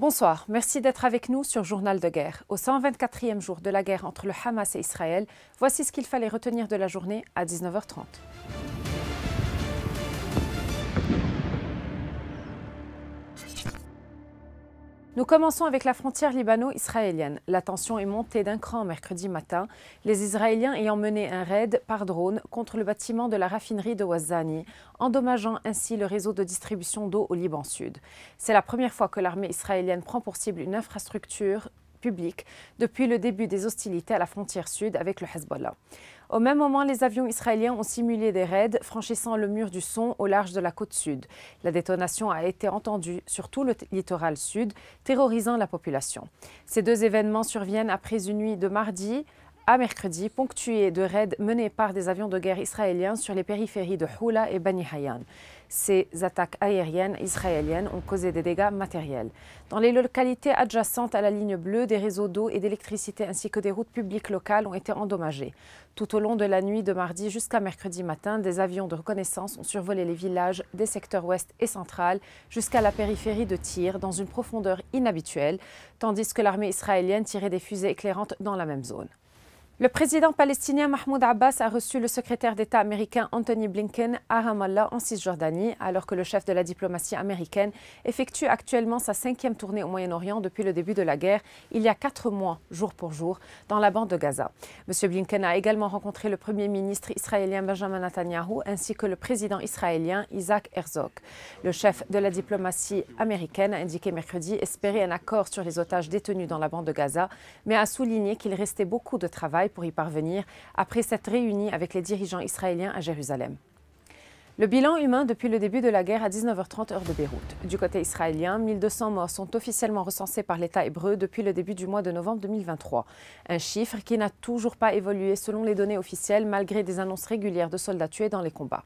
Bonsoir, merci d'être avec nous sur Journal de guerre. Au 124e jour de la guerre entre le Hamas et Israël, voici ce qu'il fallait retenir de la journée à 19h30. Nous commençons avec la frontière libano-israélienne. La tension est montée d'un cran mercredi matin, les Israéliens ayant mené un raid par drone contre le bâtiment de la raffinerie de Wazani, endommageant ainsi le réseau de distribution d'eau au Liban Sud. C'est la première fois que l'armée israélienne prend pour cible une infrastructure publique depuis le début des hostilités à la frontière sud avec le Hezbollah. Au même moment, les avions israéliens ont simulé des raids franchissant le mur du son au large de la côte sud. La détonation a été entendue sur tout le littoral sud, terrorisant la population. Ces deux événements surviennent après une nuit de mardi à mercredi, ponctuée de raids menés par des avions de guerre israéliens sur les périphéries de Houla et Bani Hayyan. Ces attaques aériennes israéliennes ont causé des dégâts matériels. Dans les localités adjacentes à la ligne bleue, des réseaux d'eau et d'électricité ainsi que des routes publiques locales ont été endommagés. Tout au long de la nuit de mardi jusqu'à mercredi matin, des avions de reconnaissance ont survolé les villages des secteurs ouest et central jusqu'à la périphérie de Tyr dans une profondeur inhabituelle, tandis que l'armée israélienne tirait des fusées éclairantes dans la même zone. Le président palestinien Mahmoud Abbas a reçu le secrétaire d'État américain Anthony Blinken à Ramallah en Cisjordanie, alors que le chef de la diplomatie américaine effectue actuellement sa 5e tournée au Moyen-Orient depuis le début de la guerre, il y a 4 mois, jour pour jour, dans la bande de Gaza. M. Blinken a également rencontré le premier ministre israélien Benjamin Netanyahu ainsi que le président israélien Isaac Herzog. Le chef de la diplomatie américaine a indiqué mercredi espérer un accord sur les otages détenus dans la bande de Gaza, mais a souligné qu'il restait beaucoup de travail pour y parvenir après s'être réuni avec les dirigeants israéliens à Jérusalem. Le bilan humain depuis le début de la guerre à 19h30 heure de Beyrouth. Du côté israélien, 1200 morts sont officiellement recensés par l'État hébreu depuis le début du mois de novembre 2023. Un chiffre qui n'a toujours pas évolué selon les données officielles malgré des annonces régulières de soldats tués dans les combats.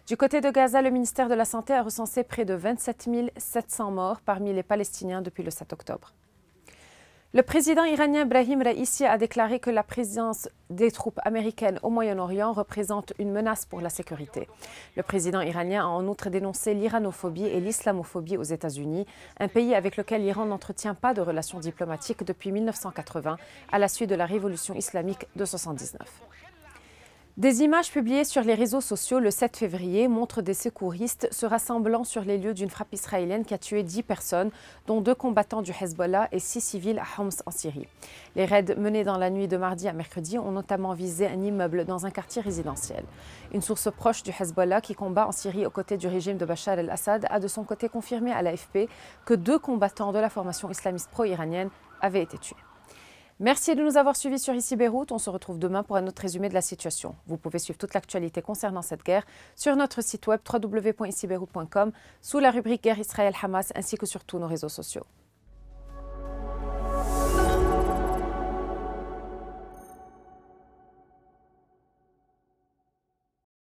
Du côté de Gaza, le ministère de la Santé a recensé près de 27 700 morts parmi les Palestiniens depuis le 7 octobre. Le président iranien Brahim Raïssi a déclaré que la présence des troupes américaines au Moyen-Orient représente une menace pour la sécurité. Le président iranien a en outre dénoncé l'iranophobie et l'islamophobie aux États-Unis, un pays avec lequel l'Iran n'entretient pas de relations diplomatiques depuis 1980, à la suite de la révolution islamique de 1979. Des images publiées sur les réseaux sociaux le 7 février montrent des secouristes se rassemblant sur les lieux d'une frappe israélienne qui a tué 10 personnes, dont 2 combattants du Hezbollah et 6 civils à Homs en Syrie. Les raids menés dans la nuit de mardi à mercredi ont notamment visé un immeuble dans un quartier résidentiel. Une source proche du Hezbollah qui combat en Syrie aux côtés du régime de Bachar el-Assad a de son côté confirmé à l'AFP que 2 combattants de la formation islamiste pro-iranienne avaient été tués. Merci de nous avoir suivis sur Ici Beyrouth. On se retrouve demain pour un autre résumé de la situation. Vous pouvez suivre toute l'actualité concernant cette guerre sur notre site web www.icibeyrouth.com sous la rubrique Guerre Israël-Hamas ainsi que sur tous nos réseaux sociaux.